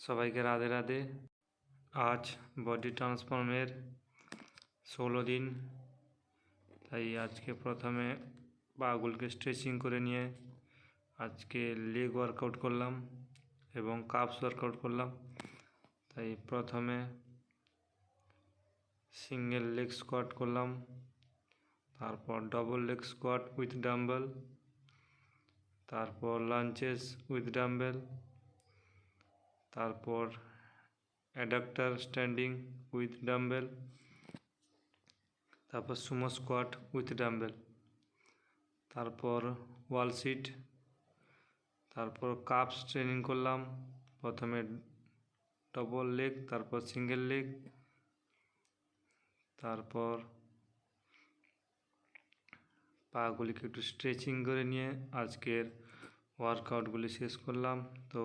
সবাইকে রাধে রাধে। আজ বডি ট্রান্সফর্মের 16 দিন, তাই আজকে প্রথমে পাগুলোকে স্ট্রেচিং করে নিয়ে আজকে লেগ ওয়ার্কআউট করলাম এবং কাপস ওয়ার্কআউট করলাম। তাই প্রথমে সিঙ্গেল লেগ স্কোয়াট করলাম, তারপর double leg squat with dumbbell, তারপর লাঞ্চেস উইথ ডাম্বেল, তারপর অ্যাডাপ্টার স্ট্যান্ডিং উইথ ডাম্বেল, তারপর সুমো স্কোয়াট উইথ ডাম্বেল, তারপর ওয়াল সিট, তারপর কাপস ট্রেনিং করলাম। প্রথমে ডবল লেগ, তারপর সিঙ্গেল লেগ, তারপর পাগুলিকে একটু স্ট্রেচিং করে নিয়ে আজকের ওয়ার্কআউটগুলি শেষ করলাম। তো